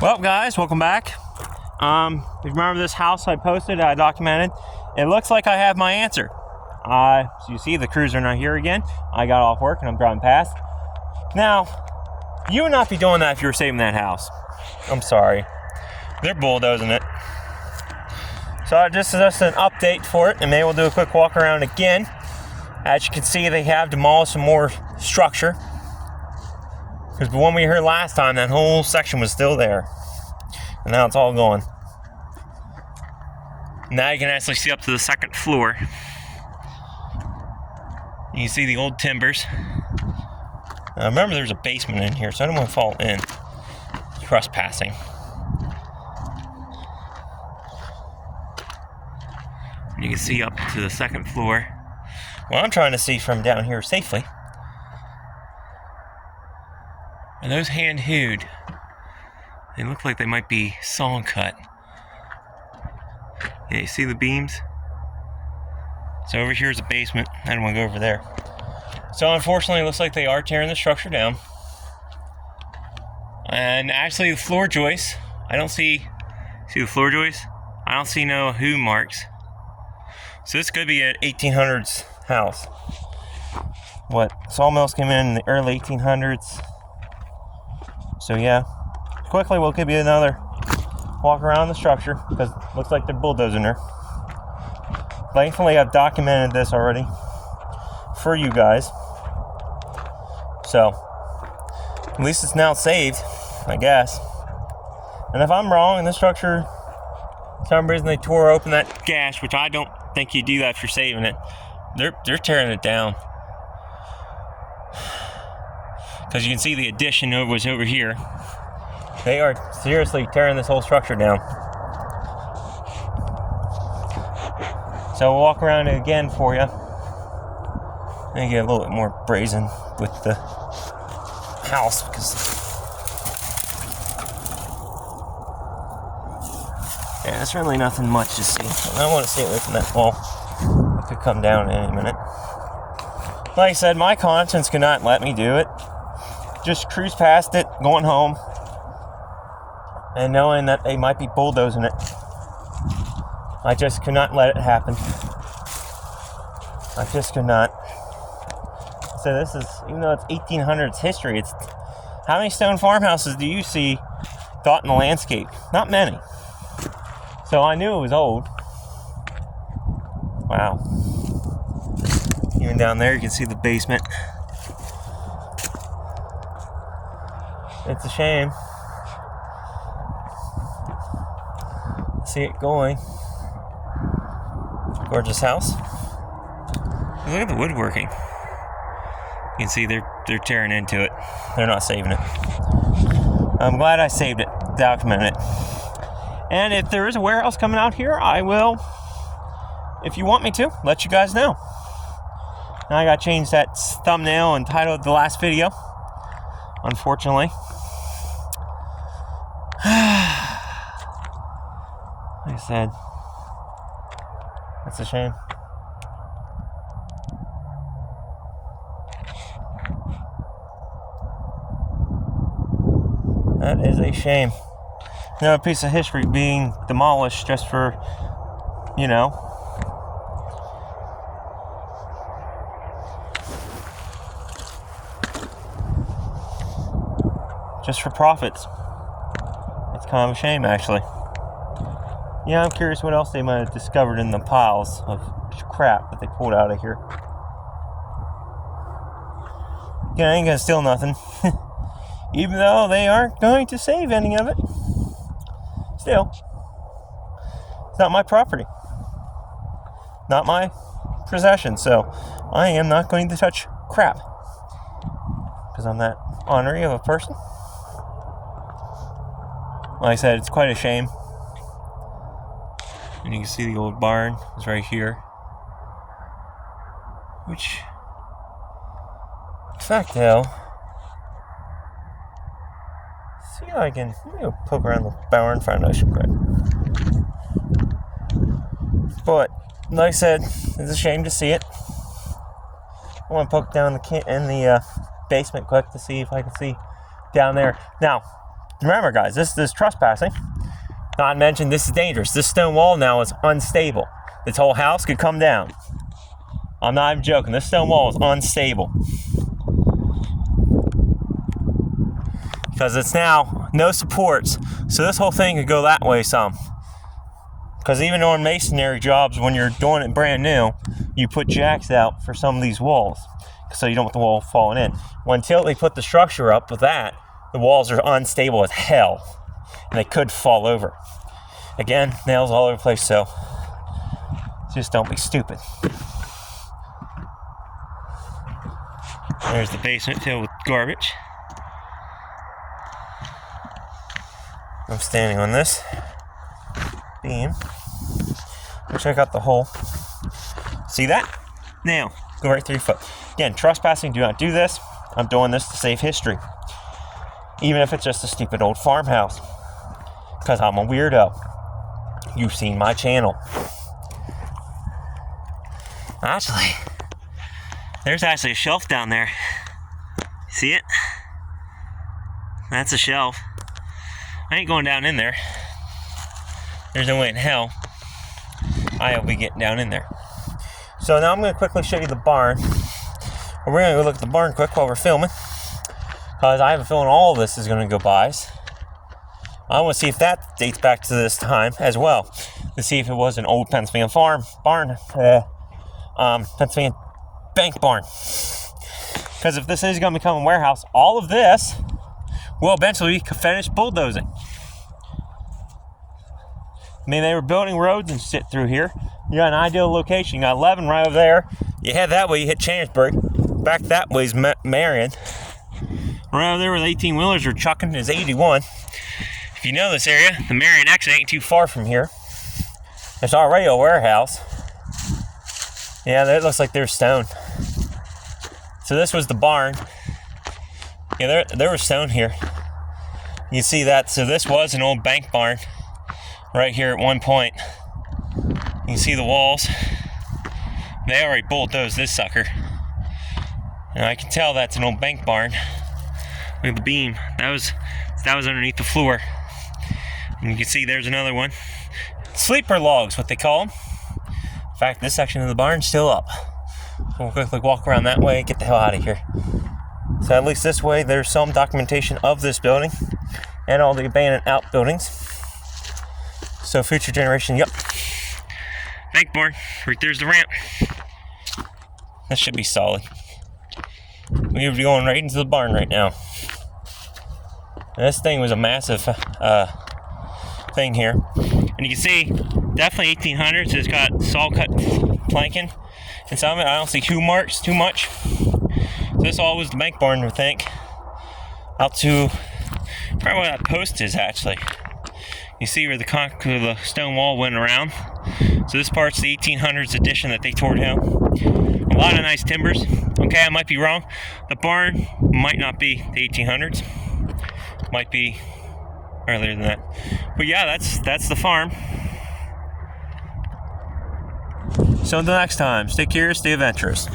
Well, guys, welcome back. If you remember this house I posted, I documented, it looks like I have my answer. So you see the crews are not here again. I got off work and I'm driving past. Now, you would not be doing that if you were saving that house. I'm sorry. They're bulldozing it. So this is just an update for it, and maybe we'll do a quick walk around again. As you can see, they have demolished some more structure. Because the one we heard last time, that whole section was still there. And now it's all gone. Now you can actually see up to the second floor. You can see the old timbers. Now remember, there's a basement in here, so I don't want to fall in. Trespassing. You can see up to the second floor. Well, I'm trying to see from down here safely. And those hand-hewed, they look like they might be sawn cut. Yeah, you see the beams? So over here is the basement. I don't want to go over there. So unfortunately, it looks like they are tearing the structure down. And actually, the floor joists, I don't see the floor joists? I don't see no who marks. So this could be an 1800s house. What, sawmills came in the early 1800s. So yeah, quickly we'll give you another walk around the structure because it looks like they're bulldozing her. Thankfully, I've documented this already for you guys. So, at least it's now saved, I guess. And if I'm wrong and the structure, for some reason they tore open that gash, which I don't think you do that if you're saving it, they're tearing it down. Because you can see the addition was over here. They are seriously tearing this whole structure down. So we'll walk around it again for you. And get a little bit more brazen with the house because yeah, there's really nothing much to see. I want to see away from that wall. It could come down in any minute. Like I said, my conscience could not let me do it. Just cruise past it, going home, and knowing that they might be bulldozing it. I just could not let it happen. I just could not. So this is, even though it's 1800s history, it's how many stone farmhouses do you see thought in the landscape? Not many. So I knew it was old. Wow. Even down there you can see the basement. It's a shame. See it going. Gorgeous house. Look at the woodworking. You can see they're tearing into it. They're not saving it. I'm glad I saved it, documented it. And if there is a warehouse coming out here, I will, if you want me to, let you guys know. Now I gotta change that thumbnail and title of the last video, unfortunately. Like I said, that's a shame. That is a shame. Another piece of history being demolished just for, you know, just for profits. It's kind of a shame, actually. Yeah, I'm curious what else they might have discovered in the piles of crap that they pulled out of here. Yeah, I ain't gonna steal nothing. Even though they aren't going to save any of it. Still, it's not my property. Not my possession, so I am not going to touch crap. Because I'm that ornery of a person. Like I said, it's quite a shame. And you can see the old barn is right here. Which, in fact, though, see how I can, let me go poke around the barn foundation quick. But, like I said, it's a shame to see it. I want to poke down in the basement quick to see if I can see down there. Now, remember guys, this is trespassing. Not mentioned, this is dangerous. This stone wall now is unstable. This whole house could come down. I'm not even joking. This stone wall is unstable. Because it's now no supports. So this whole thing could go that way some. Because even on masonry jobs, when you're doing it brand new, you put jacks out for some of these walls. So you don't want the wall falling in. Until they put the structure up with that, the walls are unstable as hell. And they could fall over. Again, nails all over the place, so just don't be stupid. There's the basement filled with garbage. I'm standing on this beam. Check out the hole. See that? Now, go right 3 foot. Again, trespassing, do not do this. I'm doing this to save history. Even if it's just a stupid old farmhouse. Because I'm a weirdo. You've seen my channel. Actually, there's actually a shelf down there. See it? That's a shelf. I ain't going down in there. There's no way in hell I'll be getting down in there. So now I'm going to quickly show you the barn. We're going to go look at the barn quick while we're filming. Because I have a feeling all of this is going to go by. I want to see if that dates back to this time as well. To see if it was an old Pennsylvania barn. Pennsylvania bank barn. Because if this is going to become a warehouse, all of this will eventually be finished bulldozing. I mean, they were building roads and shit through here. You got an ideal location. You got 11 right over there. You head that way, you hit Chanceburg. Back that way is Marion. Right over there where the 18-wheelers are chucking is 81. If you know this area, the Marion exit ain't too far from here. There's already a warehouse. Yeah, it looks like there's stone. So this was the barn. Yeah, there was stone here. You can see that. So this was an old bank barn right here at one point. You can see the walls. They already bulldozed this sucker. And I can tell that's an old bank barn. Look at the beam. That was underneath the floor. And you can see there's another one. Sleeper logs, what they call them. In fact, this section of the barn's still up. So we'll quickly walk around that way and get the hell out of here. So at least this way, there's some documentation of this building and all the abandoned outbuildings. So future generation, yep. Bank barn, right there's the ramp. That should be solid. We're going right into the barn right now. And this thing was a massive thing here. And you can see, definitely 1800s. It's got saw cut planking. And some of it, I don't see hue marks too much. So this all was the bank barn, I think. Out to probably where that post is, actually. You see where the stone wall went around. So this part's the 1800s edition that they tore down. A lot of nice timbers. Okay, I might be wrong. The barn might not be the 1800s. Might be earlier than that. But yeah, that's the farm. So until next time, stay curious, stay adventurous.